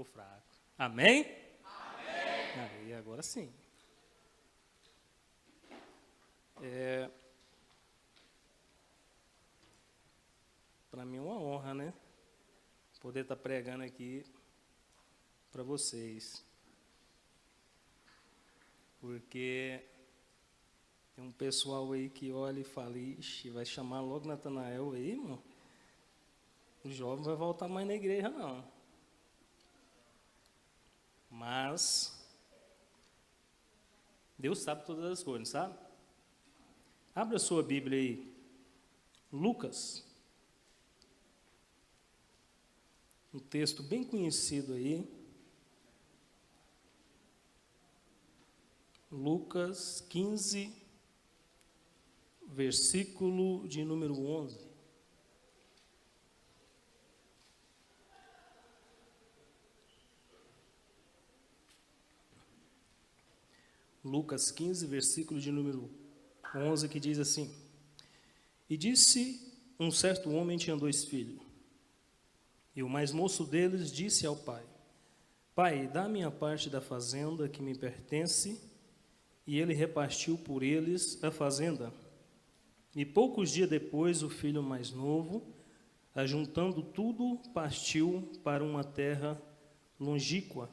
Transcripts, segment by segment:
ficou fraco. Amém? Amém. Aí, agora sim. Para mim é uma honra, né? Poder estar pregando aqui para vocês. Porque tem um pessoal aí que olha e fala, ixi, vai chamar logo Natanael aí, irmão? O jovem não vai voltar mais na igreja, não. Mas Deus sabe todas as coisas, sabe? Abra a sua Bíblia aí. Lucas. Um texto bem conhecido aí. Lucas 15, versículo de número 11. Lucas 15, versículo de número 11, que diz assim: E disse um certo homem tinha 2 filhos, e o mais moço deles disse ao pai: Pai, dá-me a parte da fazenda que me pertence. E ele repartiu por eles a fazenda. E poucos dias depois, o filho mais novo, ajuntando tudo, partiu para uma terra longínqua,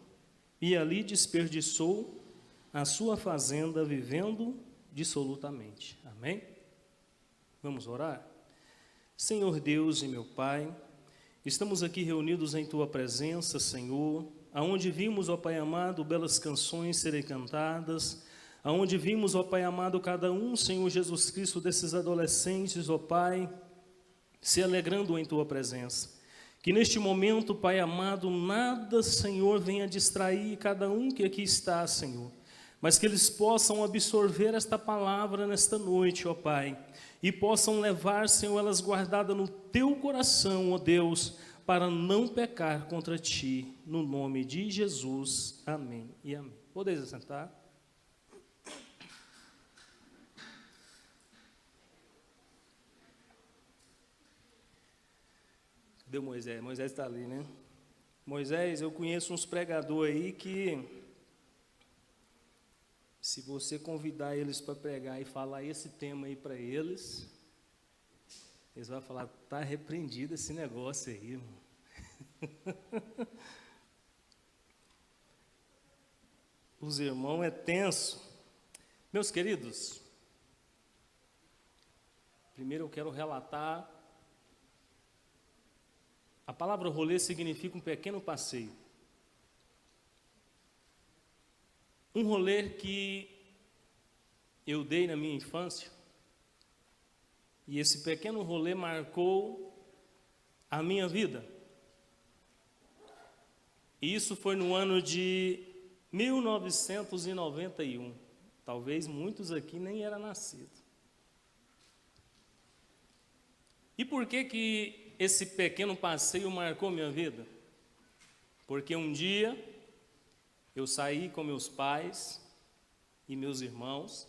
e ali desperdiçou a sua fazenda, vivendo dissolutamente. Amém? Vamos orar? Senhor Deus e meu Pai, estamos aqui reunidos em Tua presença, Senhor, aonde vimos, ó Pai amado, belas canções serem cantadas, aonde vimos, ó Pai amado, cada um, Senhor Jesus Cristo, desses adolescentes, ó Pai, se alegrando em Tua presença. Que neste momento, Pai amado, nada, Senhor, venha distrair cada um que aqui está, Senhor, mas que eles possam absorver esta palavra nesta noite, ó Pai, e possam levar, Senhor, elas guardadas no Teu coração, ó Deus, para não pecar contra Ti, no nome de Jesus. Amém e amém. Podeis assentar? Cadê Moisés? Moisés está ali, né? Moisés, eu conheço uns pregadores aí que, se você convidar eles para pregar e falar esse tema aí para eles, eles vão falar, está repreendido esse negócio aí, irmão. Os irmãos é tenso. Meus queridos, primeiro eu quero relatar. A palavra rolê significa um pequeno passeio. Um rolê que eu dei na minha infância, e esse pequeno rolê marcou a minha vida. E isso foi no ano de 1991. Talvez muitos aqui nem eram nascidos. E por que esse pequeno passeio marcou minha vida? Porque um dia eu saí com meus pais e meus irmãos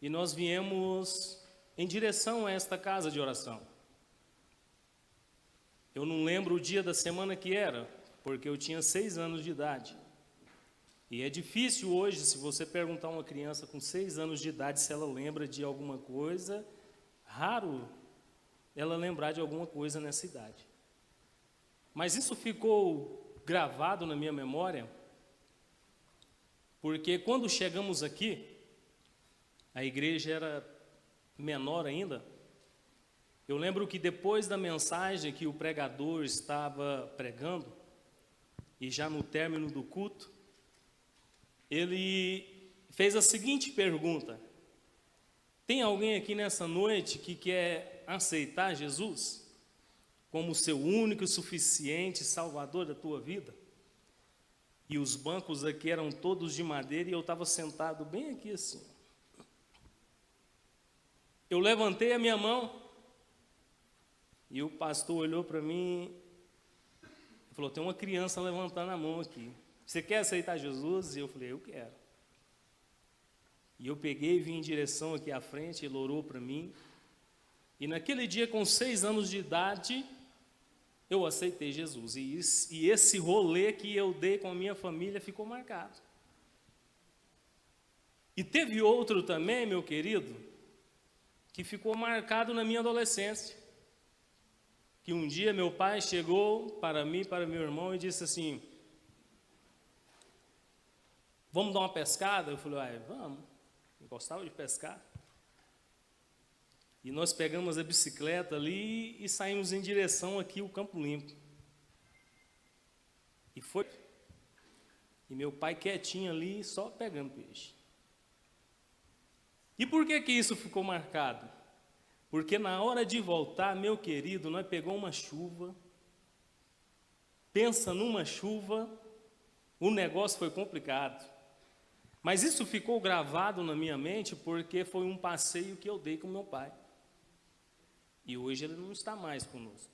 e nós viemos em direção a esta casa de oração. Eu não lembro o dia da semana que era, porque eu tinha 6 anos de idade. E é difícil hoje, se você perguntar a uma criança com 6 anos de idade se ela lembra de alguma coisa, raro ela lembrar de alguma coisa nessa idade. Mas isso ficou gravado na minha memória, porque quando chegamos aqui, a igreja era menor ainda. Eu lembro que depois da mensagem que o pregador estava pregando, e já no término do culto, ele fez a seguinte pergunta: tem alguém aqui nessa noite que quer aceitar Jesus como seu único e suficiente Salvador da tua vida? E os bancos aqui eram todos de madeira e eu estava sentado bem aqui assim. Eu levantei a minha mão e o pastor olhou para mim e falou: tem uma criança levantando a mão aqui. Você quer aceitar Jesus? E eu falei: eu quero. E eu peguei e vim em direção aqui à frente, ele orou para mim. E naquele dia, com 6 anos de idade, eu aceitei Jesus. E esse rolê que eu dei com a minha família ficou marcado. E teve outro também, meu querido, que ficou marcado na minha adolescência. Que um dia meu pai chegou para mim, para meu irmão, e disse assim: vamos dar uma pescada? Eu falei: vamos. Eu gostava de pescar. E nós pegamos a bicicleta ali e saímos em direção aqui ao Campo Limpo. E foi. E meu pai quietinho ali, só pegando peixe. E por que isso ficou marcado? Porque na hora de voltar, meu querido, nós pegamos uma chuva. Pensa numa chuva, o negócio foi complicado. Mas isso ficou gravado na minha mente porque foi um passeio que eu dei com meu pai. E hoje ele não está mais conosco.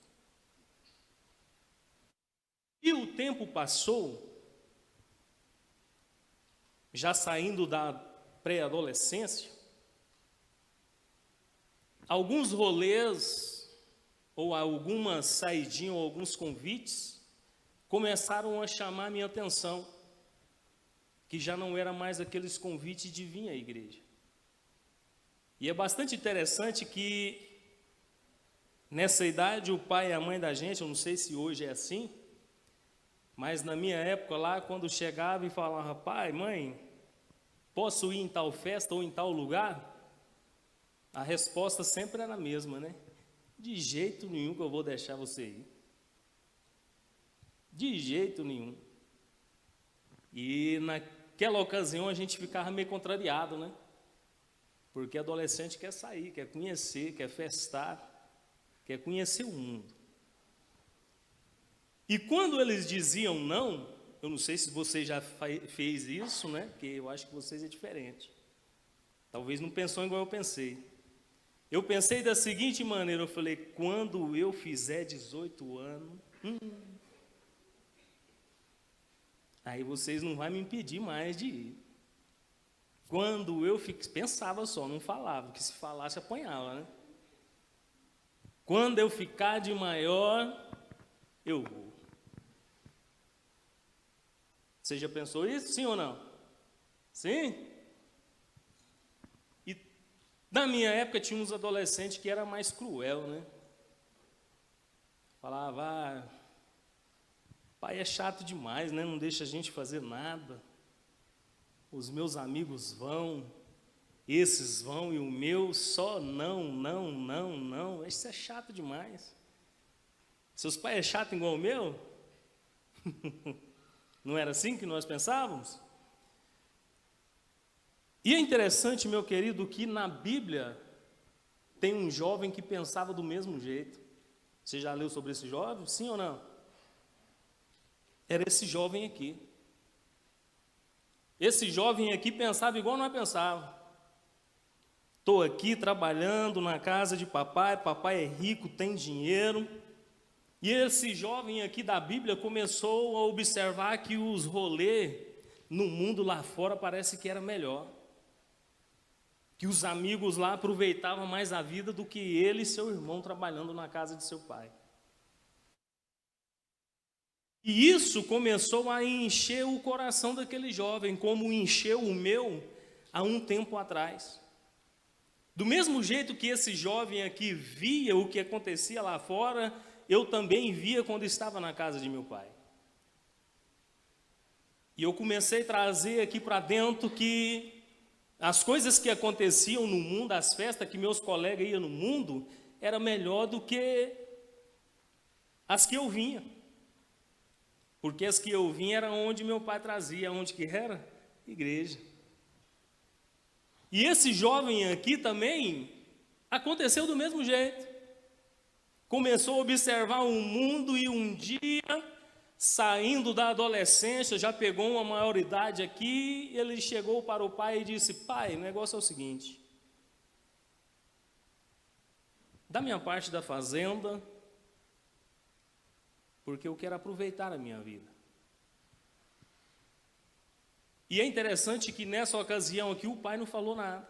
E o tempo passou, já saindo da pré-adolescência, alguns rolês, ou algumas saidinhas, ou alguns convites, começaram a chamar minha atenção, que já não era mais aqueles convites de vir à igreja. E é bastante interessante que, nessa idade, o pai e a mãe da gente, eu não sei se hoje é assim, mas na minha época lá, quando chegava e falava: pai, mãe, posso ir em tal festa ou em tal lugar? A resposta sempre era a mesma, né? De jeito nenhum que eu vou deixar você ir. De jeito nenhum. E naquela ocasião a gente ficava meio contrariado, né? Porque adolescente quer sair, quer conhecer, quer festar, quer conhecer o mundo. E quando eles diziam não, eu não sei se você já fez isso, né? Porque eu acho que vocês é diferente. Talvez não pensou igual eu pensei. Eu pensei da seguinte maneira, eu falei: quando eu fizer 18 anos, aí vocês não vão me impedir mais de ir. Quando eu pensava só, não falava, que se falasse apanhava, né? Quando eu ficar de maior, eu vou. Você já pensou isso? Sim ou não? Sim? E na minha época tinha uns adolescentes que era mais cruel, né? Falava: pai é chato demais, né? Não deixa a gente fazer nada. Os meus amigos vão, esses vão, e o meu só não. Isso é chato demais. Seus pais é chato igual o meu? Não era assim que nós pensávamos? E é interessante, meu querido, que na Bíblia tem um jovem que pensava do mesmo jeito. Você já leu sobre esse jovem? Sim ou não? Era esse jovem aqui. Esse jovem aqui pensava igual nós pensávamos. Estou aqui trabalhando na casa de papai, papai é rico, tem dinheiro. E esse jovem aqui da Bíblia começou a observar que os rolês no mundo lá fora parece que era melhor. Que os amigos lá aproveitavam mais a vida do que ele e seu irmão trabalhando na casa de seu pai. E isso começou a encher o coração daquele jovem, como encheu o meu há um tempo atrás. Do mesmo jeito que esse jovem aqui via o que acontecia lá fora, eu também via quando estava na casa de meu pai. E eu comecei a trazer aqui para dentro que as coisas que aconteciam no mundo, as festas que meus colegas iam no mundo, era melhor do que as que eu vinha. Porque as que eu vinha eram onde meu pai trazia, onde que era? Igreja. E esse jovem aqui também aconteceu do mesmo jeito. Começou a observar o mundo e um dia, saindo da adolescência, já pegou uma maioridade aqui, ele chegou para o pai e disse: pai, o negócio é o seguinte, dá minha parte da fazenda, porque eu quero aproveitar a minha vida. E é interessante que nessa ocasião aqui o pai não falou nada.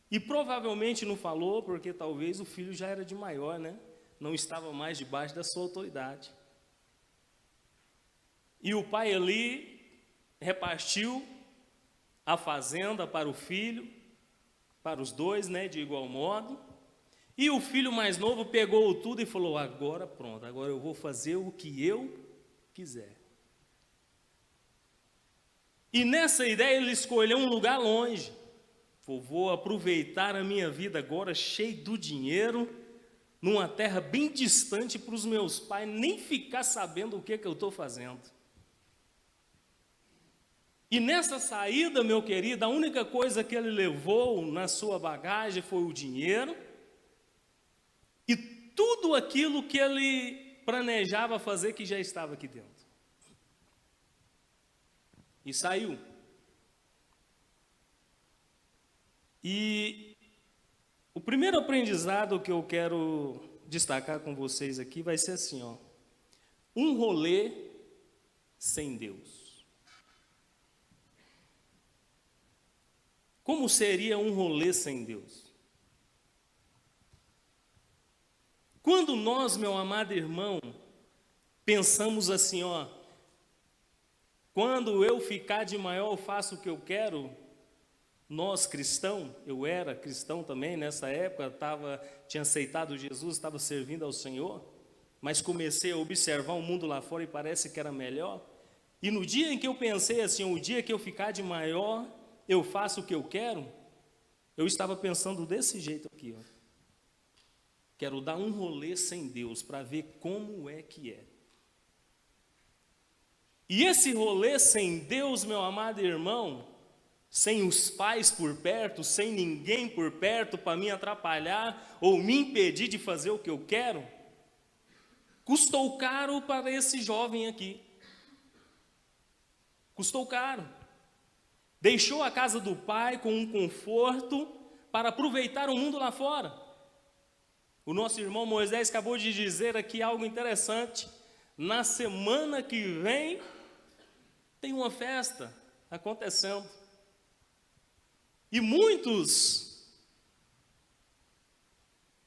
E provavelmente não falou porque talvez o filho já era de maior, né? não estava mais debaixo da sua autoridade. E o pai ali repartiu a fazenda para o filho, para os dois, né, de igual modo. E o filho mais novo pegou tudo e falou: agora pronto, agora eu vou fazer o que eu quiser. E nessa ideia ele escolheu um lugar longe. Vou aproveitar a minha vida agora cheio do dinheiro, numa terra bem distante para os meus pais nem ficar sabendo o que eu estou fazendo. E nessa saída, meu querido, a única coisa que ele levou na sua bagagem foi o dinheiro e tudo aquilo que ele planejava fazer que já estava aqui dentro. E saiu. E o primeiro aprendizado que eu quero destacar com vocês aqui vai ser assim, ó: um rolê sem Deus. Como seria um rolê sem Deus? Quando nós, meu amado irmão, pensamos assim, ó: quando eu ficar de maior eu faço o que eu quero. Nós cristãos, eu era cristão também nessa época, tinha aceitado Jesus, estava servindo ao Senhor, mas comecei a observar o mundo lá fora e parece que era melhor. E no dia em que eu pensei assim, o dia que eu ficar de maior, eu faço o que eu quero, eu estava pensando desse jeito aqui, ó: quero dar um rolê sem Deus para ver como é que é. E esse rolê sem Deus, meu amado irmão, sem os pais por perto, sem ninguém por perto para me atrapalhar ou me impedir de fazer o que eu quero, custou caro para esse jovem aqui. Custou caro. Deixou a casa do pai com um conforto para aproveitar o mundo lá fora. O nosso irmão Moisés acabou de dizer aqui algo interessante. Na semana que vem tem uma festa acontecendo. E muitos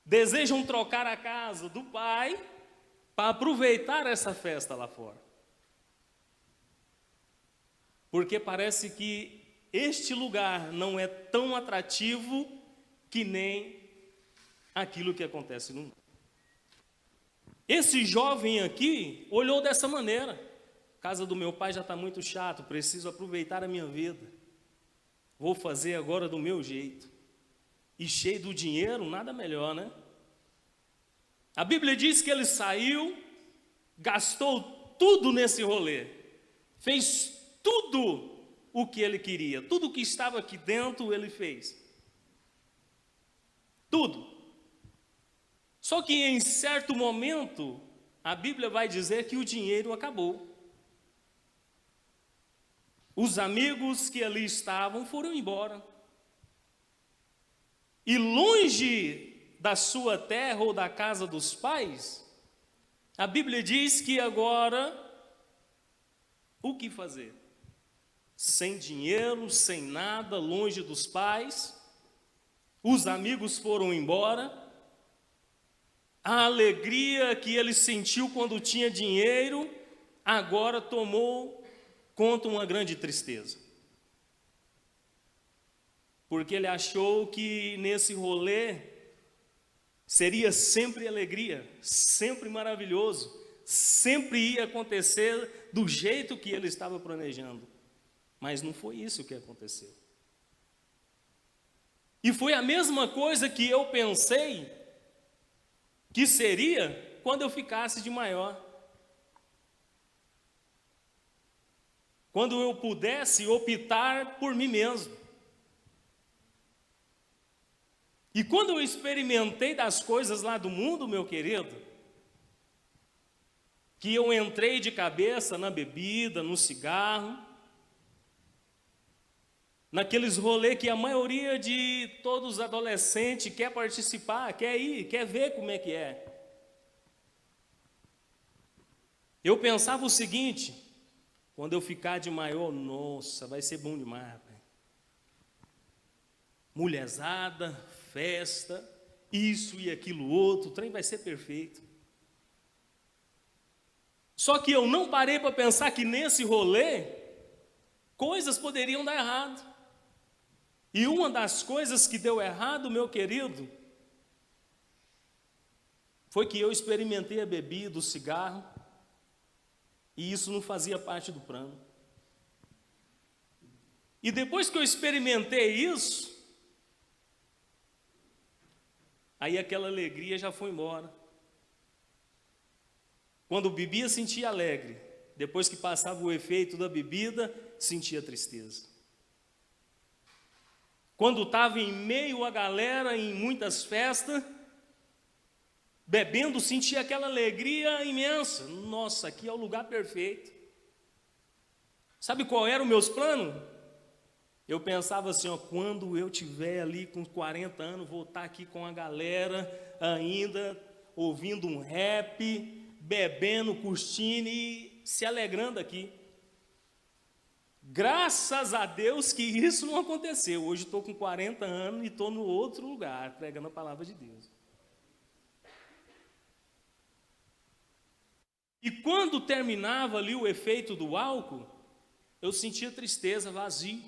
desejam trocar a casa do pai para aproveitar essa festa lá fora. Porque parece que este lugar não é tão atrativo que nem aquilo que acontece no mundo. Esse jovem aqui olhou dessa maneira: a casa do meu pai já está muito chato, preciso aproveitar a minha vida. Vou fazer agora do meu jeito. E cheio do dinheiro, nada melhor, né? A Bíblia diz que ele saiu, gastou tudo nesse rolê, fez tudo o que ele queria, tudo o que estava aqui dentro ele fez. Tudo. Só que em certo momento, a Bíblia vai dizer que o dinheiro acabou. Os amigos que ali estavam foram embora. E longe da sua terra ou da casa dos pais, a Bíblia diz que agora, o que fazer? Sem dinheiro, sem nada, longe dos pais, os amigos foram embora, a alegria que ele sentiu quando tinha dinheiro, agora tomou conta uma grande tristeza. Porque ele achou que nesse rolê seria sempre alegria, sempre maravilhoso, sempre ia acontecer do jeito que ele estava planejando. Mas não foi isso que aconteceu. E foi a mesma coisa que eu pensei que seria quando eu ficasse de maior. Quando eu pudesse optar por mim mesmo. E quando eu experimentei das coisas lá do mundo, meu querido, que eu entrei de cabeça na bebida, no cigarro, naqueles rolês que a maioria de todos os adolescentes quer participar, quer ir, quer ver como é que é. Eu pensava o seguinte: quando eu ficar de maior, nossa, vai ser bom demais, rapaz. Mulherzada, festa, isso e aquilo outro, o trem vai ser perfeito. Só que eu não parei para pensar que nesse rolê, coisas poderiam dar errado. E uma das coisas que deu errado, meu querido, foi que eu experimentei a bebida, o cigarro, e isso não fazia parte do plano. E depois que eu experimentei isso, aí aquela alegria já foi embora. Quando bebia, sentia alegre. Depois que passava o efeito da bebida, sentia tristeza. Quando estava em meio à galera, em muitas festas, bebendo, sentia aquela alegria imensa. Nossa, aqui é o lugar perfeito. Sabe qual era os meus planos? Eu pensava assim, ó, quando eu tiver ali com 40 anos, vou estar aqui com a galera ainda, ouvindo um rap, bebendo, curtindo e se alegrando aqui. Graças a Deus que isso não aconteceu. Hoje estou com 40 anos e estou no outro lugar, pregando a palavra de Deus. E quando terminava ali o efeito do álcool, eu sentia tristeza, vazio.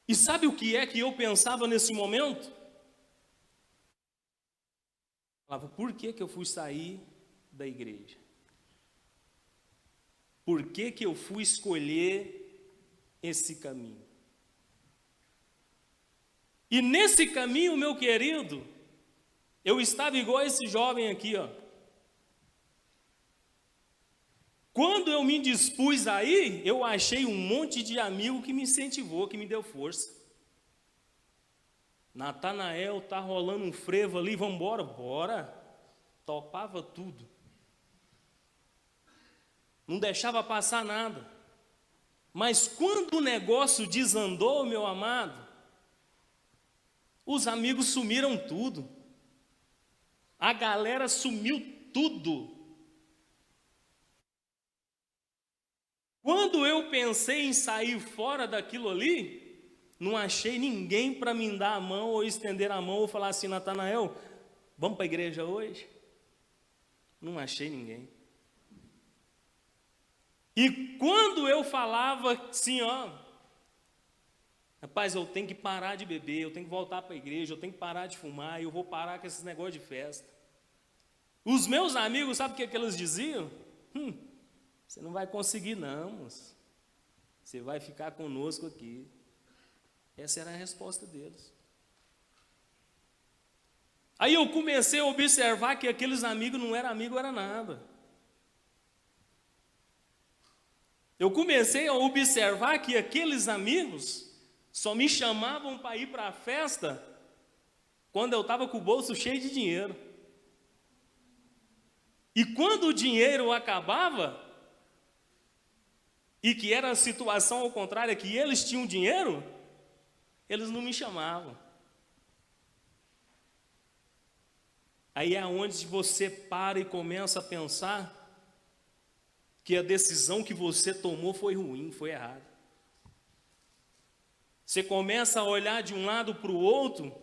E sabe o que é que eu pensava nesse momento? Falava, por que eu fui sair da igreja? Por que eu fui escolher esse caminho? E nesse caminho, meu querido, eu estava igual a esse jovem aqui, ó. Quando eu me dispus aí, eu achei um monte de amigo que me incentivou, que me deu força. Natanael, tá rolando um frevo ali, vamos embora? Bora. Topava tudo. Não deixava passar nada. Mas quando o negócio desandou, meu amado, os amigos sumiram tudo. A galera sumiu tudo. Quando eu pensei em sair fora daquilo ali, não achei ninguém para me dar a mão ou estender a mão ou falar assim, Natanael, vamos para a igreja hoje? Não achei ninguém. E quando eu falava assim, ó, rapaz, eu tenho que parar de beber, eu tenho que voltar para a igreja, eu tenho que parar de fumar, eu vou parar com esses negócios de festa. Os meus amigos, sabe o que eles diziam? Você não vai conseguir não, moço. Você vai ficar conosco aqui. Essa era a resposta deles. Aí eu comecei a observar que aqueles amigos não eram amigos, era nada. Eu comecei a observar que aqueles amigos só me chamavam para ir para a festa quando eu estava com o bolso cheio de dinheiro. E quando o dinheiro acabava, e que era a situação ao contrário, que eles tinham dinheiro, eles não me chamavam. Aí é onde você para e começa a pensar que a decisão que você tomou foi ruim, foi errada. Você começa a olhar de um lado para o outro,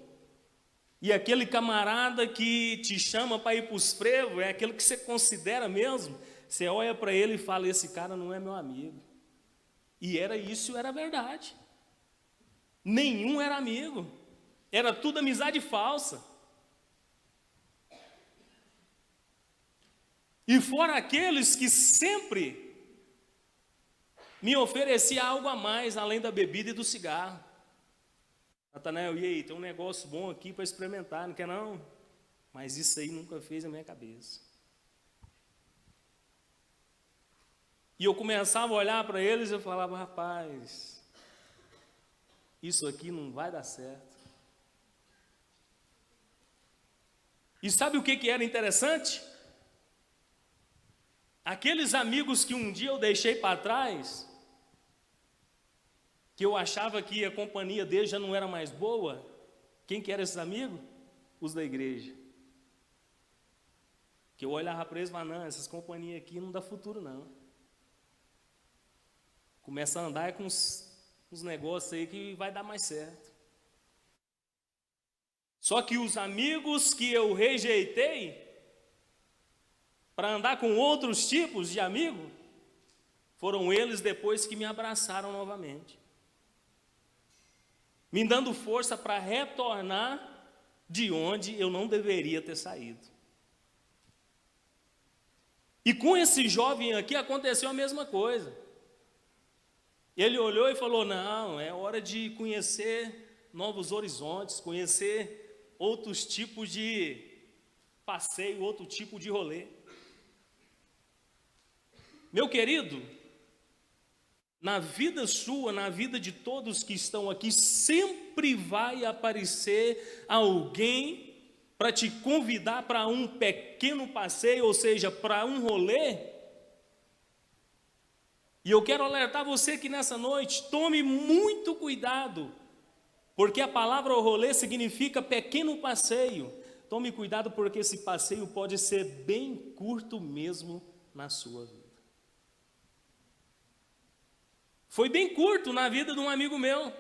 e aquele camarada que te chama para ir para os frevos, é aquele que você considera mesmo, você olha para ele e fala, esse cara não é meu amigo. E era isso, era verdade. Nenhum era amigo. Era tudo amizade falsa. E fora aqueles que sempre me ofereciam algo a mais, além da bebida e do cigarro. Natanael, e aí, tem um negócio bom aqui para experimentar, não quer não? Mas isso aí nunca fez a minha cabeça. E eu começava a olhar para eles e eu falava, rapaz, isso aqui não vai dar certo. E sabe o que era interessante? Aqueles amigos que um dia eu deixei para trás, que eu achava que a companhia deles já não era mais boa, quem que eram esses amigos? Os da igreja. Que eu olhava para eles e falava, não, essas companhias aqui não dá futuro não. Começa a andar com uns negócios aí que vai dar mais certo. Só que os amigos que eu rejeitei para andar com outros tipos de amigo, foram eles depois que me abraçaram novamente, me dando força para retornar de onde eu não deveria ter saído. E com esse jovem aqui aconteceu a mesma coisa. Ele olhou e falou: não, é hora de conhecer novos horizontes, conhecer outros tipos de passeio, outro tipo de rolê. Meu querido, na vida sua, na vida de todos que estão aqui, sempre vai aparecer alguém para te convidar para um pequeno passeio, ou seja, para um rolê. E eu quero alertar você que nessa noite, tome muito cuidado, porque a palavra rolê significa pequeno passeio. Tome cuidado, porque esse passeio pode ser bem curto mesmo na sua vida. Foi bem curto na vida de um amigo meu,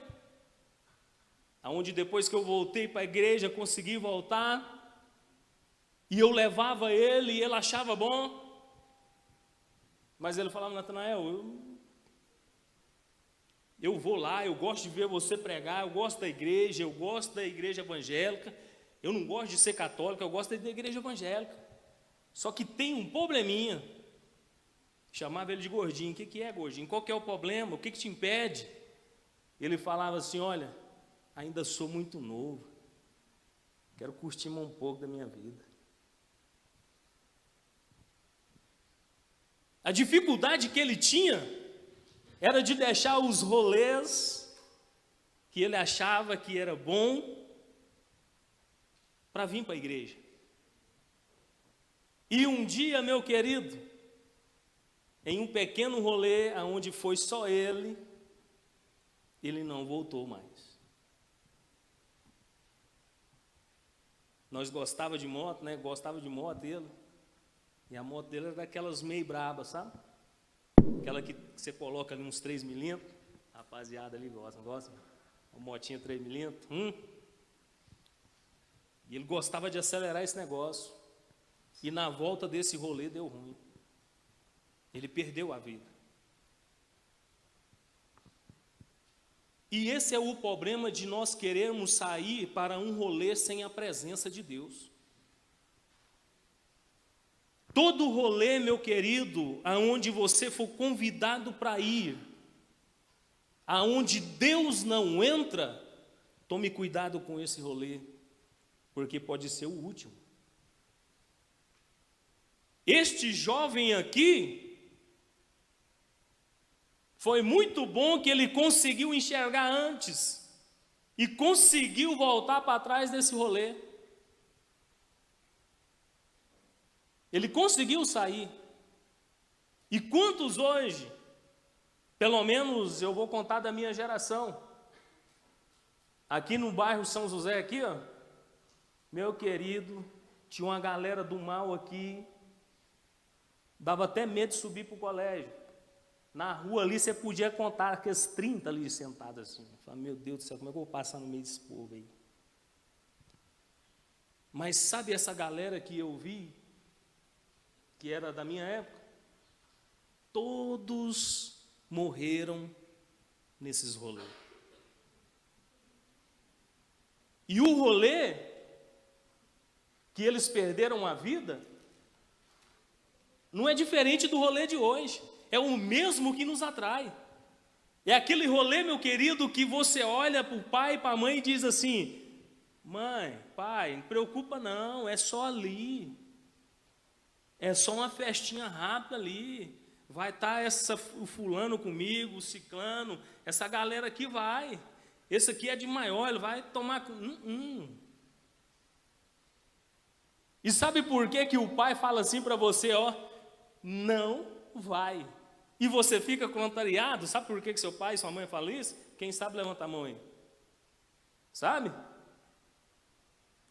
aonde depois que eu voltei para a igreja, consegui voltar, e eu levava ele, e ele achava bom, mas ele falava: Natanael, eu vou lá, eu gosto de ver você pregar, eu gosto da igreja evangélica, eu não gosto de ser católico, eu gosto da igreja evangélica, só que tem um probleminha. Chamava ele de gordinho. O que é, gordinho? Qual que é o problema? O que te impede? Ele falava assim: olha, ainda sou muito novo, quero curtir mais um pouco da minha vida. A dificuldade que ele tinha era de deixar os rolês que ele achava que era bom para vir para a igreja. E um dia, meu querido, em um pequeno rolê, onde foi só ele não voltou mais. Nós gostava de moto, né? Gostava de moto ele. E a moto dele era daquelas meio brabas, sabe? Aquela que você coloca ali uns 3 milímetros. Rapaziada ali gosta, não gosta? Uma motinha 3 milímetros. E ele gostava de acelerar esse negócio. E na volta desse rolê deu ruim. Ele perdeu a vida. E esse é o problema de nós querermos sair para um rolê sem a presença de Deus. Todo rolê, meu querido, aonde você for convidado para ir, aonde Deus não entra, tome cuidado com esse rolê, porque pode ser o último. Este jovem aqui, foi muito bom que ele conseguiu enxergar antes e conseguiu voltar para trás desse rolê. Ele conseguiu sair. E quantos hoje, pelo menos eu vou contar da minha geração, aqui no bairro São José, aqui, ó, meu querido, tinha uma galera do mal aqui, dava até medo de subir para o colégio. Na rua ali você podia contar aqueles 30 ali sentados assim. Falei: meu Deus do céu, como é que eu vou passar no meio desse povo aí? Mas sabe essa galera que eu vi, que era da minha época? Todos morreram nesses rolês. E o rolê que eles perderam a vida não é diferente do rolê de hoje. É o mesmo que nos atrai. É aquele rolê, meu querido, que você olha para o pai e para a mãe e diz assim: mãe, pai, não preocupa não, é só ali. É só uma festinha rápida ali. Vai estar o fulano comigo, o ciclano, essa galera aqui vai. Esse aqui é de maior, ele vai tomar... E sabe por que o pai fala assim para você, ó? Não vai. E você fica contrariado. Sabe por que seu pai e sua mãe falam isso? Quem sabe levanta a mão aí. Sabe?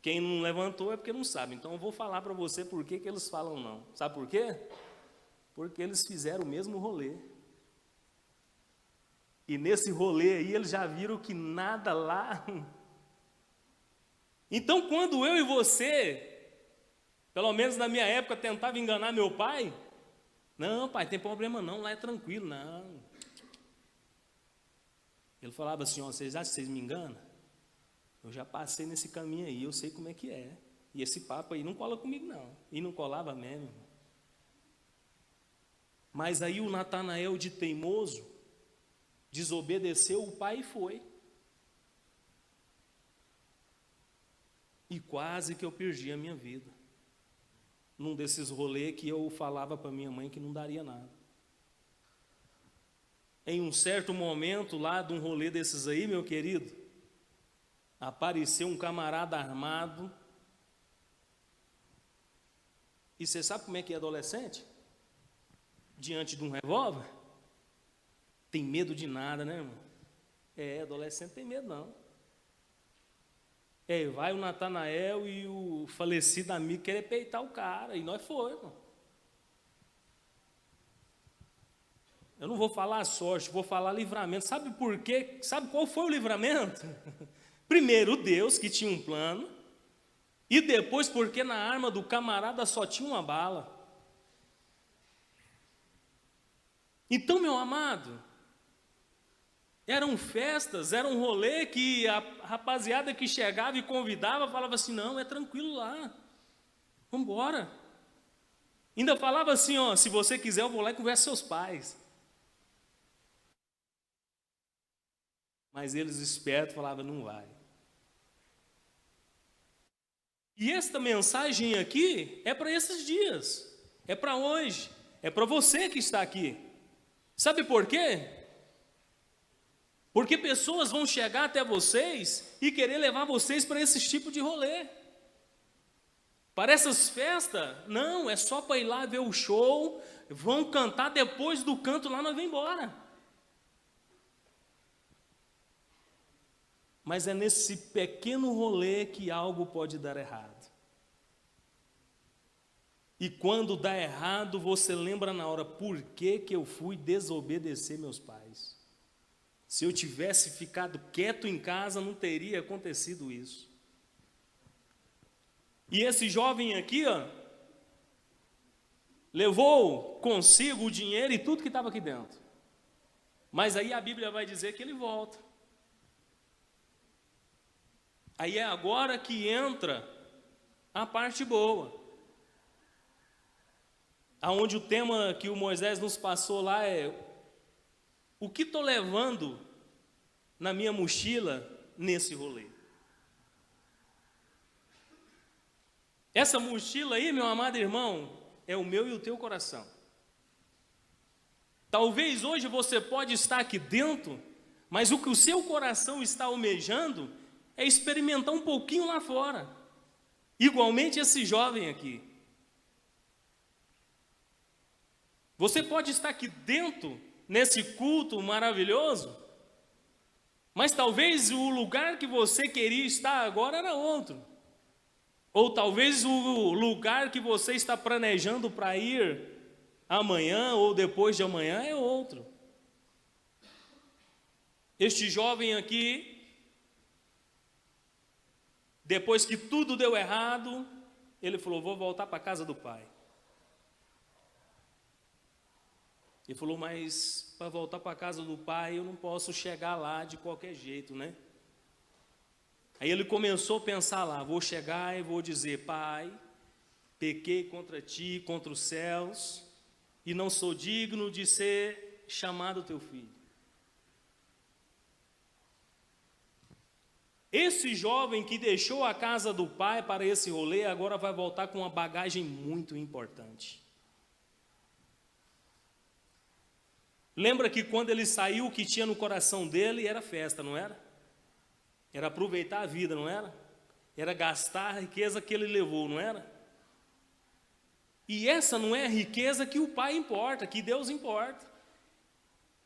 Quem não levantou é porque não sabe. Então eu vou falar para você por que eles falam não. Sabe por quê? Porque eles fizeram o mesmo rolê. E nesse rolê aí eles já viram que nada lá Então, quando eu e você, pelo menos na minha época, tentava enganar meu pai, não, pai, tem problema não, lá é tranquilo, não. Ele falava assim, ó, vocês acham que vocês me enganam? Eu já passei nesse caminho aí, eu sei como é que é. E esse papo aí não cola comigo não. E não colava mesmo, irmão. Mas aí o Natanael, de teimoso, desobedeceu o pai e foi. E quase que eu perdi a minha vida. Num desses rolês que eu falava para minha mãe que não daria nada. Em um certo momento lá de um rolê desses aí, meu querido, apareceu um camarada armado. E você sabe como é que é adolescente? Diante de um revólver? Tem medo de nada, né, irmão? Adolescente tem medo não. Vai o Natanael e o falecido amigo querer peitar o cara. E nós foi, irmão. Eu não vou falar sorte, vou falar livramento. Sabe por quê? Sabe qual foi o livramento? Primeiro, Deus, que tinha um plano. E depois, porque na arma do camarada só tinha uma bala. Então, meu amado, eram festas, era um rolê que a rapaziada que chegava e convidava falava assim, não, é tranquilo lá, vamos embora. Ainda falava assim, ó, se você quiser eu vou lá e converso com seus pais. Mas eles espertos falavam, não vai. E esta mensagem aqui é para esses dias, é para hoje, é para você que está aqui. Sabe por quê? Porque pessoas vão chegar até vocês e querer levar vocês para esse tipo de rolê. Para essas festas, não, é só para ir lá ver o show, vão cantar, depois do canto lá nós vamos embora. Mas é nesse pequeno rolê que algo pode dar errado. E quando dá errado, você lembra na hora, por que eu fui desobedecer meus pais? Se eu tivesse ficado quieto em casa, não teria acontecido isso. E esse jovem aqui, ó, levou consigo o dinheiro e tudo que estava aqui dentro. Mas aí a Bíblia vai dizer que ele volta. Aí é agora que entra a parte boa. Aonde o tema que o Moisés nos passou lá é: o que estou levando na minha mochila nesse rolê? Essa mochila aí, meu amado irmão, é o meu e o teu coração. Talvez hoje você pode estar aqui dentro, mas o que o seu coração está almejando é experimentar um pouquinho lá fora. Igualmente esse jovem aqui. Você pode estar aqui dentro, nesse culto maravilhoso, mas talvez o lugar que você queria estar agora era outro. Ou talvez o lugar que você está planejando para ir amanhã ou depois de amanhã é outro. Este jovem aqui, depois que tudo deu errado, ele falou: vou voltar para a casa do pai. Ele falou: mas para voltar para a casa do pai eu não posso chegar lá de qualquer jeito, né? Aí ele começou a pensar lá: vou chegar e vou dizer, pai, pequei contra ti, contra os céus, e não sou digno de ser chamado teu filho. Esse jovem que deixou a casa do pai para esse rolê, agora vai voltar com uma bagagem muito importante. Lembra que quando ele saiu, o que tinha no coração dele era festa, não era? Era aproveitar a vida, não era? Era gastar a riqueza que ele levou, não era? E essa não é a riqueza que o pai importa, que Deus importa.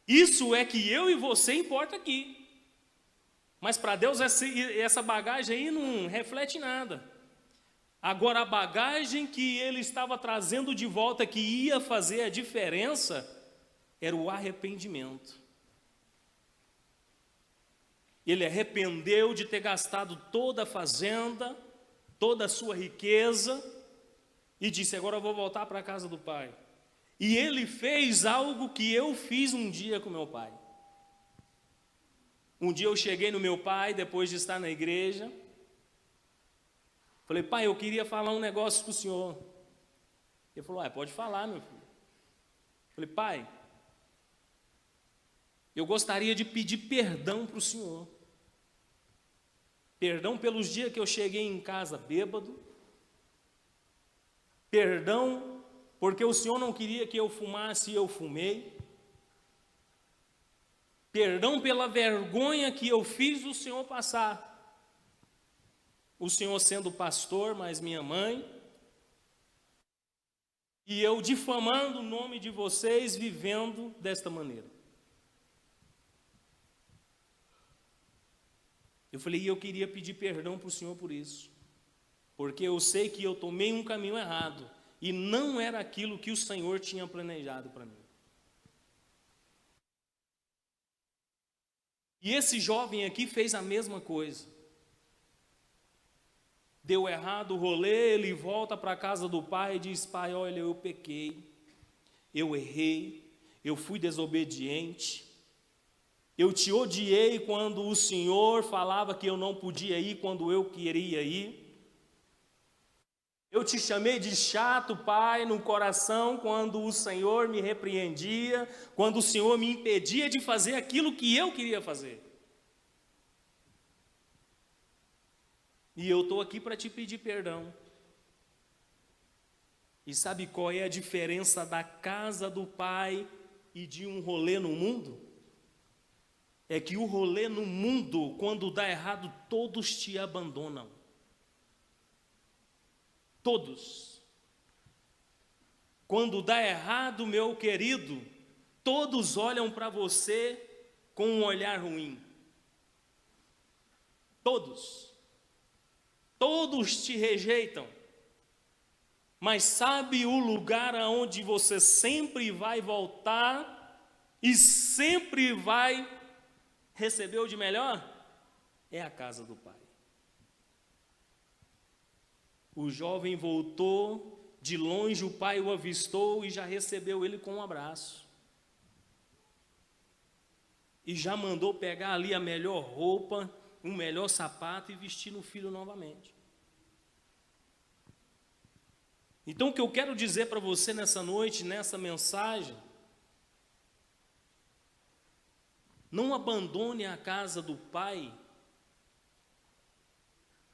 Isso é que eu e você importa aqui. Mas para Deus essa bagagem aí não reflete nada. Agora a bagagem que ele estava trazendo de volta, que ia fazer a diferença, era o arrependimento. Ele arrependeu de ter gastado toda a fazenda, toda a sua riqueza, e disse: agora eu vou voltar para a casa do pai. E ele fez algo que eu fiz um dia com meu pai. Um dia eu cheguei no meu pai, depois de estar na igreja, falei: pai, eu queria falar um negócio com o senhor. Ele falou: pode falar, meu filho. Falei: pai, eu gostaria de pedir perdão para o senhor. Perdão pelos dias que eu cheguei em casa bêbado. Perdão porque o senhor não queria que eu fumasse e eu fumei. Perdão pela vergonha que eu fiz o senhor passar. O senhor sendo pastor, mas minha mãe. E eu difamando o nome de vocês, vivendo desta maneira. Eu falei: e eu queria pedir perdão para o senhor por isso. Porque eu sei que eu tomei um caminho errado. E não era aquilo que o Senhor tinha planejado para mim. E esse jovem aqui fez a mesma coisa. Deu errado o rolê, ele volta para a casa do pai e diz: pai, olha, eu pequei, eu errei, eu fui desobediente, eu te odiei quando o Senhor falava que eu não podia ir quando eu queria ir. Eu te chamei de chato, pai, no coração, quando o Senhor me repreendia, quando o Senhor me impedia de fazer aquilo que eu queria fazer. E eu estou aqui para te pedir perdão. E sabe qual é a diferença da casa do pai e de um rolê no mundo? É que o rolê no mundo, quando dá errado, todos te abandonam. Todos. Quando dá errado, meu querido, todos olham para você com um olhar ruim. Todos. Todos te rejeitam. Mas sabe o lugar aonde você sempre vai voltar e sempre vai receber o de melhor? É a casa do pai. O jovem voltou, de longe o pai o avistou e já recebeu ele com um abraço. E já mandou pegar ali a melhor roupa, o melhor sapato e vestir no filho novamente. Então o que eu quero dizer para você nessa noite, nessa mensagem: não abandone a casa do pai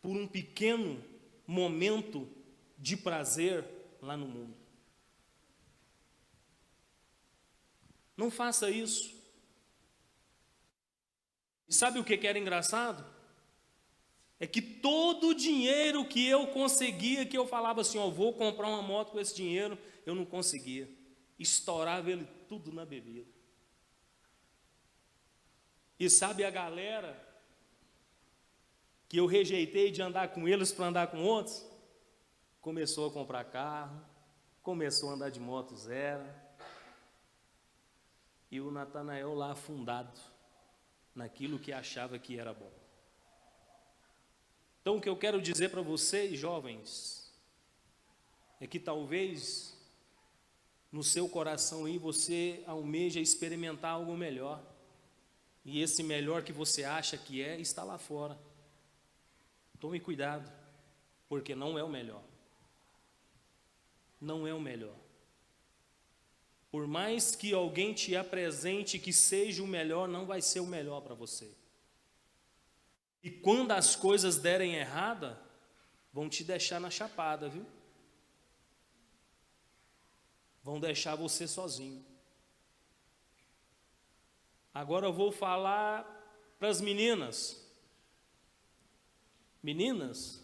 por um pequeno momento de prazer lá no mundo. Não faça isso. E sabe o que era engraçado? É que todo o dinheiro que eu conseguia, que eu falava assim: ó, vou comprar uma moto com esse dinheiro, eu não conseguia. Estourava ele tudo na bebida. E sabe a galera que eu rejeitei de andar com eles para andar com outros? Começou a comprar carro, começou a andar de moto zero. E o Natanael lá afundado naquilo que achava que era bom. Então o que eu quero dizer para vocês, jovens, é que talvez no seu coração aí você almeja experimentar algo melhor. E esse melhor que você acha que é, está lá fora. Tome cuidado, porque não é o melhor. Não é o melhor. Por mais que alguém te apresente que seja o melhor, não vai ser o melhor para você. E quando as coisas derem errada, vão te deixar na chapada, viu? Vão deixar você sozinho. Agora eu vou falar para as meninas. Meninas,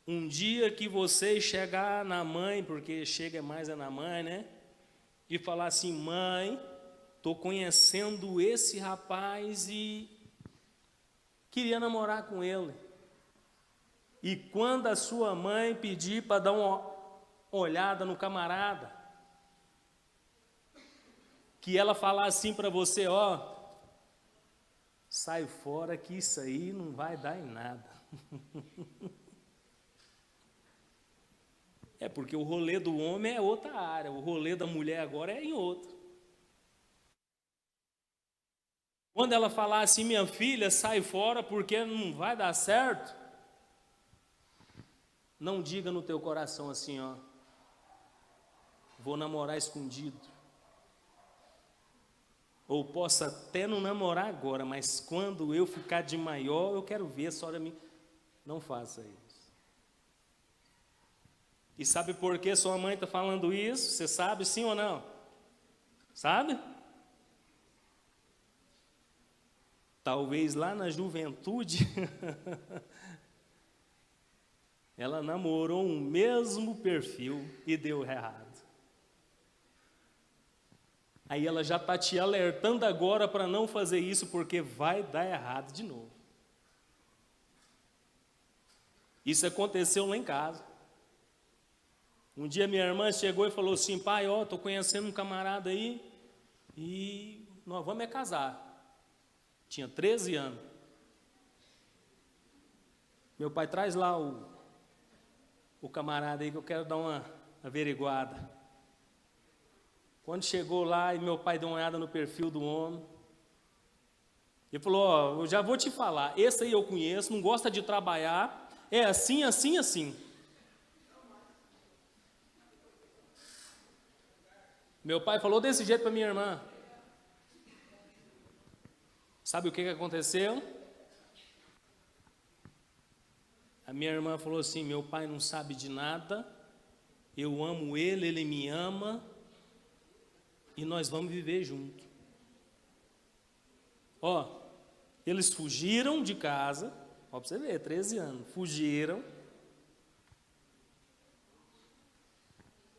um dia que você chegar na mãe, porque chega mais na mãe, né? E falar assim: mãe, estou conhecendo esse rapaz e queria namorar com ele. E quando a sua mãe pedir para dar uma olhada no camarada, que ela falar assim para você: ó, sai fora que isso aí não vai dar em nada. É porque o rolê do homem é outra área, o rolê da mulher agora é em outra. Quando ela falar assim, minha filha, sai fora porque não vai dar certo, não diga no teu coração assim, ó, vou namorar escondido. Ou posso até não namorar agora, mas quando eu ficar de maior, eu quero ver a senhora me... Não faça isso. E sabe por que sua mãe está falando isso? Você sabe sim ou não? Sabe? Talvez lá na juventude, ela namorou um mesmo perfil e deu errado. Aí ela já está te alertando agora para não fazer isso, porque vai dar errado de novo. Isso aconteceu lá em casa. Um dia minha irmã chegou e falou assim, pai, ó, estou conhecendo um camarada aí e nós vamos casar. Tinha 13 anos. Meu pai, traz lá o camarada aí que eu quero dar uma averiguada. Quando chegou lá e meu pai deu uma olhada no perfil do homem, ele falou, ó, eu já vou te falar, esse aí eu conheço, não gosta de trabalhar, é assim, assim, assim. Meu pai falou desse jeito para minha irmã. Sabe o que aconteceu? A minha irmã falou assim, meu pai não sabe de nada, eu amo ele, ele me ama, e nós vamos viver junto. Ó, eles fugiram de casa, ó, para você ver, 13 anos, fugiram,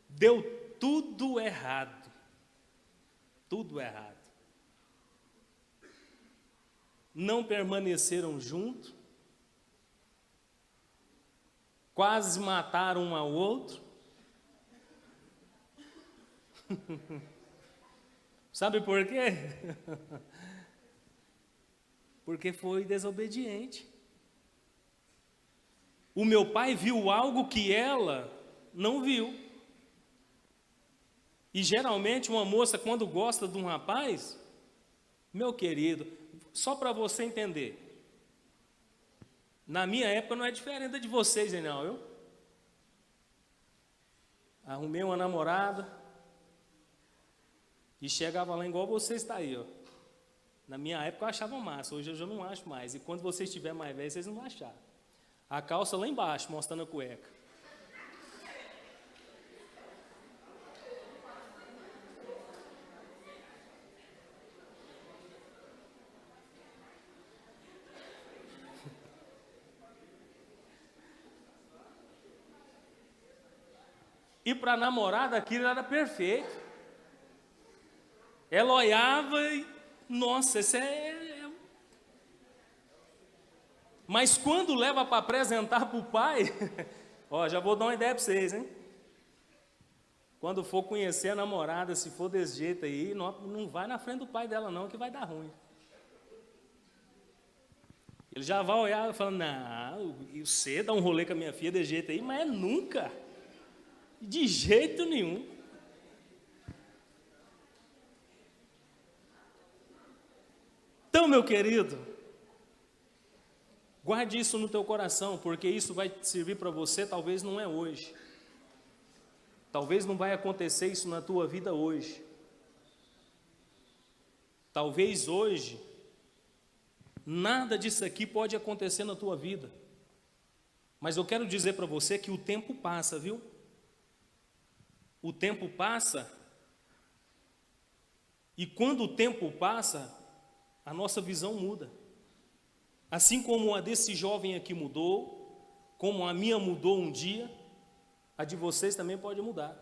deu tudo errado, tudo errado. Não permaneceram juntos, quase mataram um ao outro. Sabe por quê? Porque foi desobediente. O meu pai viu algo que ela não viu. E geralmente uma moça, quando gosta de um rapaz, meu querido, só para você entender, na minha época não é diferente da de vocês, não, eu arrumei uma namorada e chegava lá igual você está aí, ó. Na minha época eu achava massa, hoje eu já não acho mais. E quando vocês estiverem mais velhos, vocês não vão achar. A calça lá embaixo, mostrando a cueca. E para a namorada aquilo era perfeito. Ela olhava e, nossa, esse é... Mas quando leva para apresentar para o pai, ó, já vou dar uma ideia para vocês, hein? Quando for conhecer a namorada, se for desse jeito aí, não vai na frente do pai dela não, que vai dar ruim. Ele já vai olhar e falar, não, você dá um rolê com a minha filha desse jeito aí, mas é nunca. De jeito nenhum. Então, meu querido, guarde isso no teu coração, porque isso vai servir para você, talvez não é hoje. Talvez não vai acontecer isso na tua vida hoje. Talvez hoje, nada disso aqui pode acontecer na tua vida. Mas eu quero dizer para você que o tempo passa, viu? O tempo passa, e quando o tempo passa, a nossa visão muda. Assim como a desse jovem aqui mudou, como a minha mudou um dia, a de vocês também pode mudar.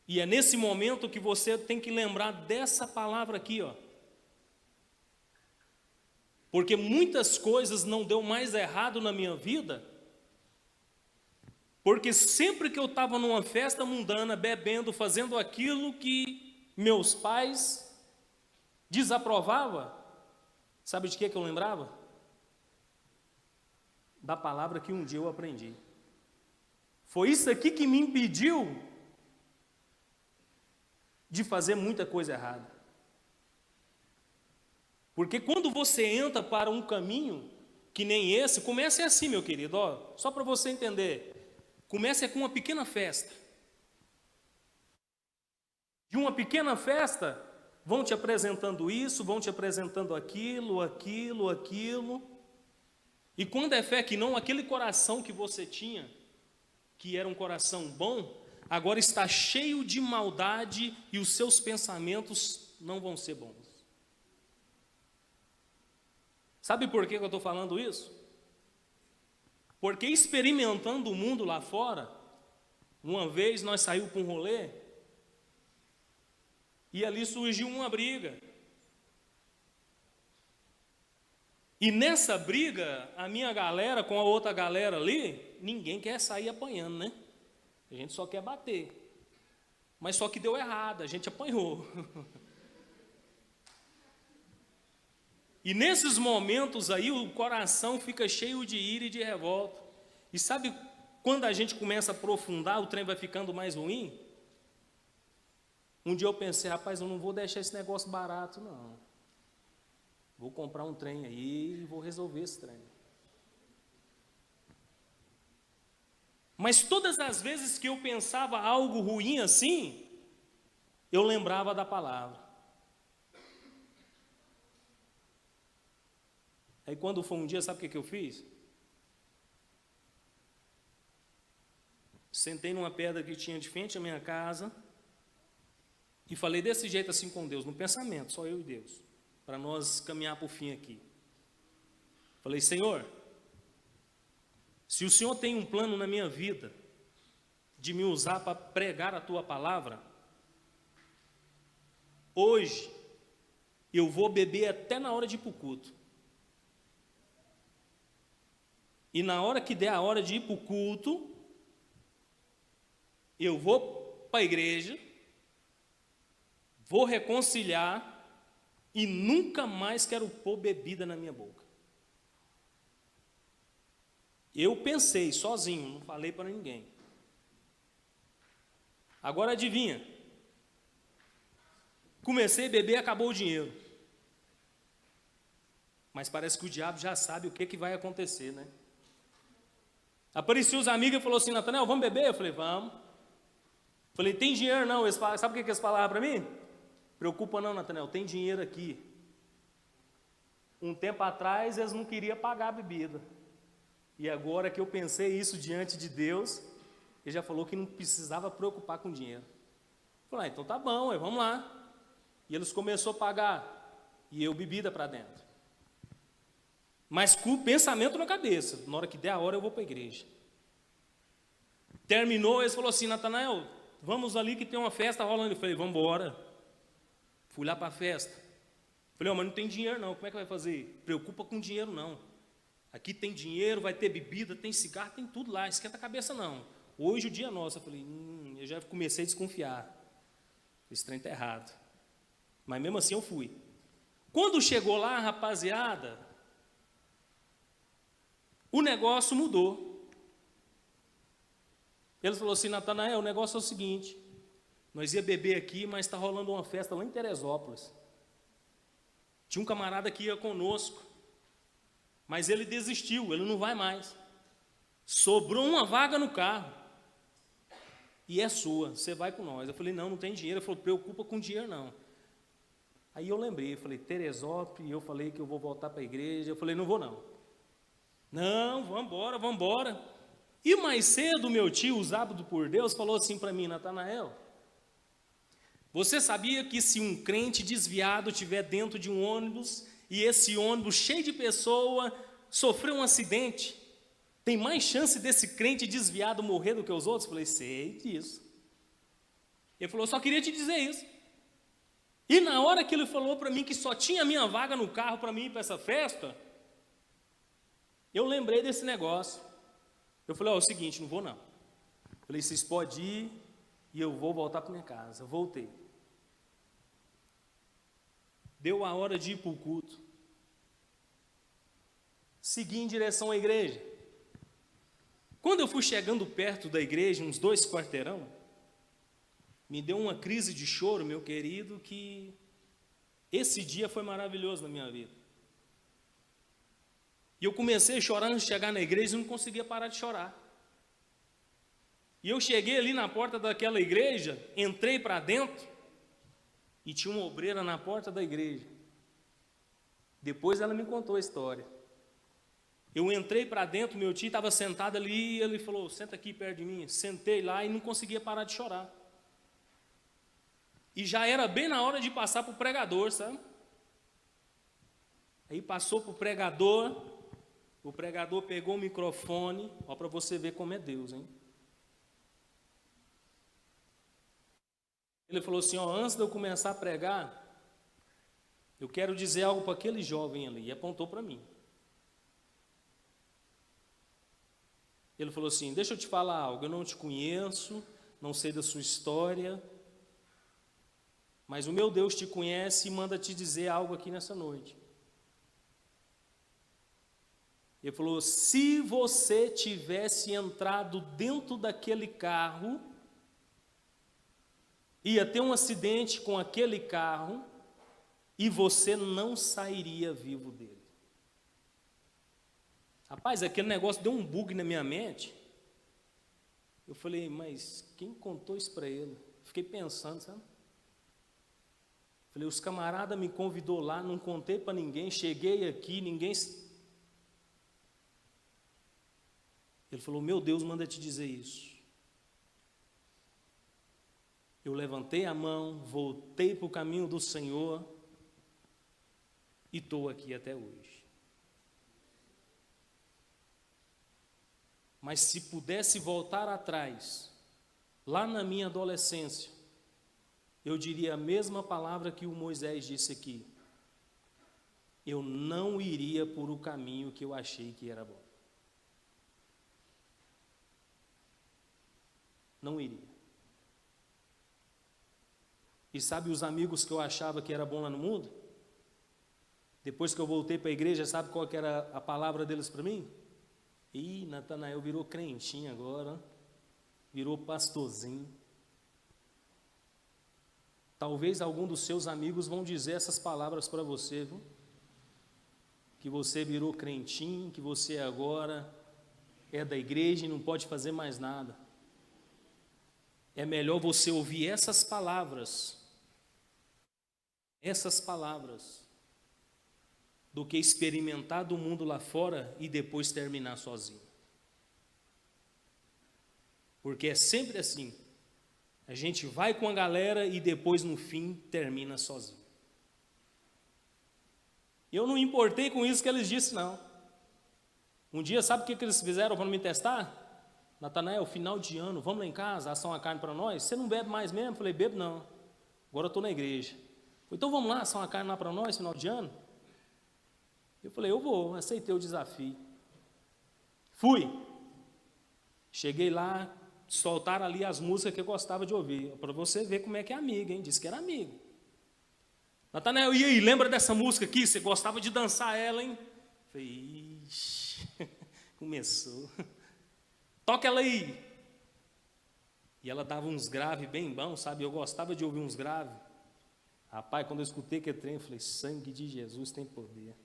E é nesse momento que você tem que lembrar dessa palavra aqui, ó. Porque muitas coisas não deu mais errado na minha vida, porque sempre que eu estava numa festa mundana, bebendo, fazendo aquilo que meus pais desaprovava, sabe de que eu lembrava? Da palavra que um dia eu aprendi. Foi isso aqui que me impediu de fazer muita coisa errada. Porque quando você entra para um caminho que nem esse, comece assim, meu querido, ó, só para você entender. Comece com uma pequena festa. De uma pequena festa, vão te apresentando isso, vão te apresentando aquilo. E quando é fé que não, aquele coração que você tinha, que era um coração bom, agora está cheio de maldade e os seus pensamentos não vão ser bons. Sabe por que eu estou falando isso? Porque experimentando o mundo lá fora, uma vez nós saímos para um rolê e ali surgiu uma briga. E nessa briga, a minha galera com a outra galera ali, ninguém quer sair apanhando, né? A gente só quer bater. Mas só que deu errado, a gente apanhou. E nesses momentos aí, o coração fica cheio de ira e de revolta. E sabe quando a gente começa a aprofundar, o trem vai ficando mais ruim? Um dia eu pensei, rapaz, eu não vou deixar esse negócio barato, não. Vou comprar um trem aí e vou resolver esse trem. Mas todas as vezes que eu pensava algo ruim assim, eu lembrava da palavra. Aí quando foi um dia, sabe o que eu fiz? Sentei numa pedra que tinha de frente à minha casa e falei desse jeito assim com Deus, no pensamento, só eu e Deus, para nós caminhar para o fim aqui. Falei, Senhor, se o Senhor tem um plano na minha vida de me usar para pregar a Tua palavra, hoje eu vou beber até na hora de ir para o culto. E na hora que der a hora de ir para o culto, eu vou para a igreja, vou reconciliar e nunca mais quero pôr bebida na minha boca. Eu pensei sozinho, não falei para ninguém. Agora adivinha? Comecei a beber e acabou o dinheiro. Mas parece que o diabo já sabe o que vai acontecer, né? Apareciam os amigos e falou assim, Natanael, vamos beber? Eu falei, vamos. Falei, tem dinheiro não? Eles falaram, sabe o que eles falaram para mim? Preocupa não, Natanael, tem dinheiro aqui. Um tempo atrás eles não queriam pagar a bebida. E agora que eu pensei isso diante de Deus, ele já falou que não precisava preocupar com dinheiro. Eu falei, então tá bom, vamos lá. E eles começaram a pagar, e eu bebida para dentro. Mas com o pensamento na cabeça, na hora que der a hora eu vou para a igreja. Terminou, eles falaram assim, Natanael, vamos ali que tem uma festa rolando. Eu falei, vamos embora. Fui lá para a festa. Falei, mas não tem dinheiro não, como é que vai fazer? Preocupa com dinheiro não. Aqui tem dinheiro, vai ter bebida, tem cigarro, tem tudo lá, esquenta a cabeça não. Hoje o dia é nosso. Eu falei, eu já comecei a desconfiar. Esse trem está errado. Mas mesmo assim eu fui. Quando chegou lá, rapaziada, o negócio mudou. Eles falaram assim, Natanael, o negócio é o seguinte, nós ia beber aqui, mas está rolando uma festa lá em Teresópolis. Tinha um camarada que ia conosco, mas ele desistiu, ele não vai mais. Sobrou uma vaga no carro, e é sua, você vai com nós. Eu falei, não tem dinheiro. Ele falou, preocupa com dinheiro não. Aí eu lembrei, eu falei, Teresópolis, e eu falei que eu vou voltar para a igreja. Eu falei, não vou não. Não, vamos embora. E mais cedo, meu tio, usado por Deus, falou assim para mim, Natanael, você sabia que se um crente desviado estiver dentro de um ônibus, e esse ônibus cheio de pessoa sofreu um acidente, tem mais chance desse crente desviado morrer do que os outros? Eu falei, sei disso. Ele falou, só queria te dizer isso. E na hora que ele falou para mim que só tinha minha vaga no carro para mim ir para essa festa, eu lembrei desse negócio. Eu falei, é o seguinte, não vou não. Eu falei, vocês podem ir e eu vou voltar para minha casa. Eu voltei. Deu a hora de ir para o culto. Segui em direção à igreja. Quando eu fui chegando perto da igreja, uns 2 quarteirão, me deu uma crise de choro, meu querido, que esse dia foi maravilhoso na minha vida. E eu comecei chorando de chegar na igreja e não conseguia parar de chorar. E eu cheguei ali na porta daquela igreja, entrei para dentro e tinha uma obreira na porta da igreja. Depois ela me contou a história. Eu entrei para dentro, meu tio estava sentado ali e ele falou, senta aqui perto de mim. Sentei lá e não conseguia parar de chorar. E já era bem na hora de passar para o pregador, sabe? Aí passou para o pregador pegou o microfone, ó, para você ver como é Deus, hein? Ele falou assim, ó, antes de eu começar a pregar, eu quero dizer algo para aquele jovem ali, e apontou para mim. Ele falou assim, deixa eu te falar algo, eu não te conheço, não sei da sua história, mas o meu Deus te conhece e manda te dizer algo aqui nessa noite. Ele falou, se você tivesse entrado dentro daquele carro, ia ter um acidente com aquele carro e você não sairia vivo dele. Rapaz, aquele negócio deu um bug na minha mente. Eu falei, mas quem contou isso para ele? Fiquei pensando, sabe? Falei, os camaradas me convidou lá, não contei para ninguém, cheguei aqui, ninguém... Ele falou, meu Deus manda te dizer isso. Eu levantei a mão, voltei para o caminho do Senhor e estou aqui até hoje. Mas se pudesse voltar atrás, lá na minha adolescência, eu diria a mesma palavra que o Moisés disse aqui. Eu não iria por o caminho que eu achei que era bom. Não iria. E sabe os amigos que eu achava que era bom lá no mundo? Depois que eu voltei para a igreja, sabe qual que era a palavra deles para mim? Ih, Natanael virou crentinho agora, virou pastorzinho. Talvez algum dos seus amigos vão dizer essas palavras para você, viu? Que você virou crentinho, que você agora é da igreja e não pode fazer mais nada. É melhor você ouvir essas palavras, do que experimentar do mundo lá fora e depois terminar sozinho. Porque é sempre assim, a gente vai com a galera e depois no fim termina sozinho. Eu não me importei com isso que eles disseram, não. Um dia, sabe o que eles fizeram para me testar? Natanael, final de ano, vamos lá em casa, assar uma carne para nós? Você não bebe mais mesmo? Eu falei, bebo não, agora eu estou na igreja. Então vamos lá, assar uma carne lá para nós, final de ano? Eu falei, eu vou, aceitei o desafio. Fui. Cheguei lá, soltaram ali as músicas que eu gostava de ouvir, para você ver como é que é amigo, hein? Disse que era amigo. Natanael, e aí, lembra dessa música aqui? Você gostava de dançar ela, hein? Eu falei, ixi, começou. Toca ela aí. E ela dava uns graves bem bons, sabe? Eu gostava de ouvir uns graves. Rapaz, quando eu escutei aquele trem, eu falei, sangue de Jesus tem poder.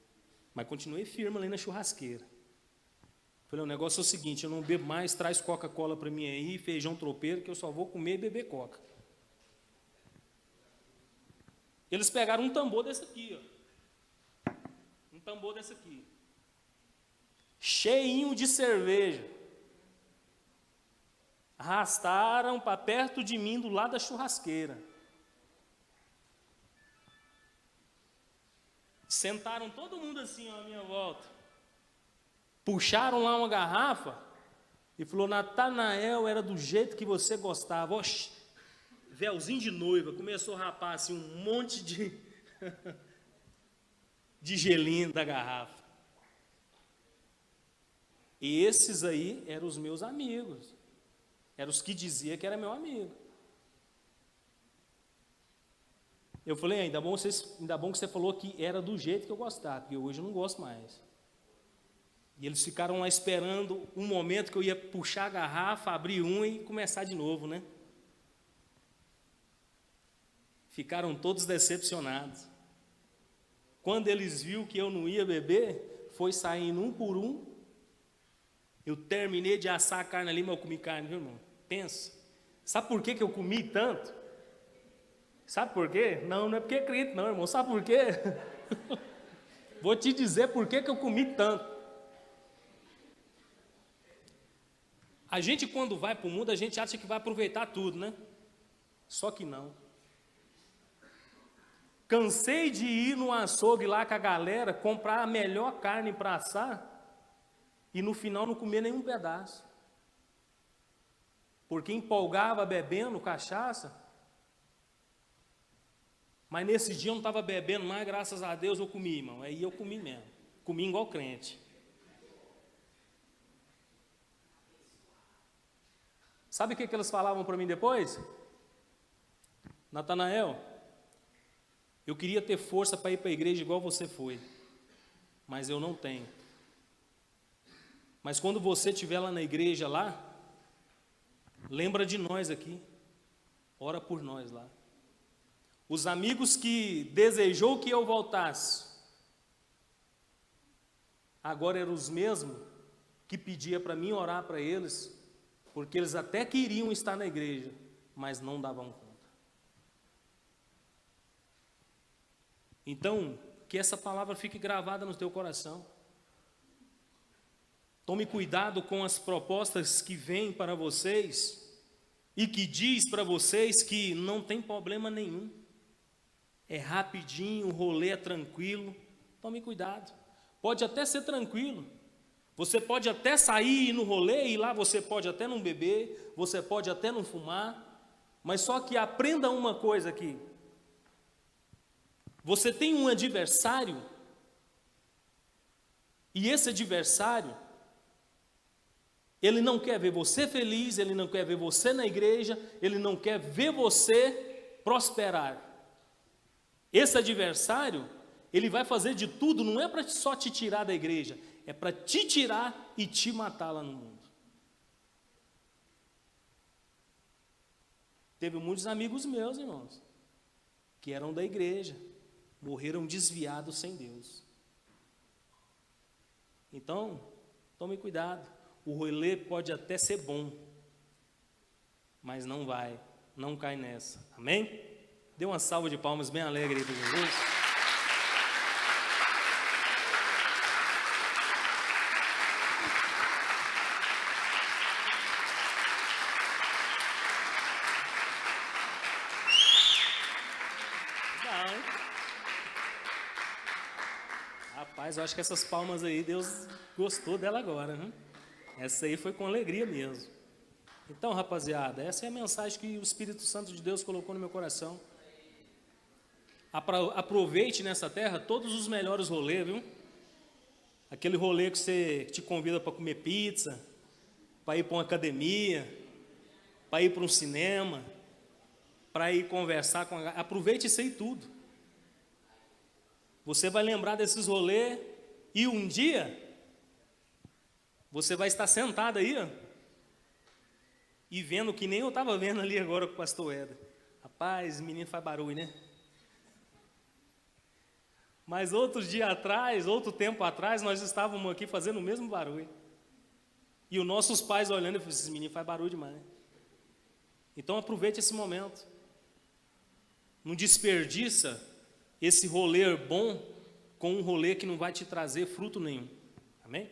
Mas continuei firme ali na churrasqueira. Falei, o negócio é o seguinte, eu não bebo mais, traz Coca-Cola para mim aí, feijão tropeiro, que eu só vou comer e beber Coca. Eles pegaram um tambor desse aqui, ó. Um tambor desse aqui. Cheinho de cerveja. Arrastaram para perto de mim, do lado da churrasqueira. Sentaram todo mundo assim, ó, à minha volta. Puxaram lá uma garrafa e falou, Natanael, era do jeito que você gostava. Oxe, véuzinho de noiva, começou a rapar assim um monte de, de gelinho da garrafa. E esses aí eram os meus amigos. Eram os que dizia que era meu amigo. Eu falei, ainda bom que você falou que era do jeito que eu gostava, porque hoje eu não gosto mais. E eles ficaram lá esperando um momento que eu ia puxar a garrafa, abrir um e começar de novo, né? Ficaram todos decepcionados. Quando eles viram que eu não ia beber, foi saindo um por um. Eu terminei de assar a carne ali, mas eu comi carne, viu, irmão? Pensa. Sabe por que eu comi tanto? Sabe por quê? Não é porque é crente, não, irmão. Sabe por quê? Vou te dizer por que eu comi tanto. A gente, quando vai para o mundo, a gente acha que vai aproveitar tudo, né? Só que não. Cansei de ir no açougue lá com a galera, comprar a melhor carne para assar e no final não comer nenhum pedaço. Porque empolgava bebendo cachaça, mas nesse dia eu não estava bebendo mais, graças a Deus eu comi, irmão. Aí eu comi mesmo, comi igual crente. Sabe o que eles falavam para mim depois? Natanael, eu queria ter força para ir para a igreja igual você foi, mas eu não tenho. Mas quando você estiver lá na igreja, lá, lembra de nós aqui, ora por nós lá. Os amigos que desejou que eu voltasse, agora eram os mesmos que pedia para mim orar para eles, porque eles até queriam estar na igreja, mas não davam conta. Então, que essa palavra fique gravada no teu coração. Tome cuidado com as propostas que vêm para vocês e que diz para vocês que não tem problema nenhum. É rapidinho, o rolê é tranquilo. Tome cuidado. Pode até ser tranquilo. Você pode até sair no rolê e lá você pode até não beber, você pode até não fumar, mas só que aprenda uma coisa aqui. Você tem um adversário e esse adversário, ele não quer ver você feliz, ele não quer ver você na igreja, ele não quer ver você prosperar. Esse adversário, ele vai fazer de tudo, não é para só te tirar da igreja, é para te tirar e te matar lá no mundo. Teve muitos amigos meus, irmãos, que eram da igreja, morreram desviados sem Deus. Então, tome cuidado. O rolê pode até ser bom, mas não cai nessa. Amém? Dê uma salva de palmas bem alegre aí para Jesus. Rapaz, eu acho que essas palmas aí, Deus gostou dela agora, né? Essa aí foi com alegria mesmo. Então, rapaziada, essa é a mensagem que o Espírito Santo de Deus colocou no meu coração. Aproveite nessa terra todos os melhores rolês, viu? Aquele rolê que você te convida para comer pizza, para ir para uma academia, para ir para um cinema, para ir conversar com... Aproveite isso aí tudo. Você vai lembrar desses rolês e um dia você vai estar sentado aí, ó, e vendo que nem eu estava vendo ali agora com o pastor Éder. Rapaz, menino faz barulho, né? Mas outro tempo atrás, nós estávamos aqui fazendo o mesmo barulho. E os nossos pais olhando e falaram, esse menino faz barulho demais. Então aproveite esse momento. Não desperdiça esse rolê bom com um rolê que não vai te trazer fruto nenhum. Amém?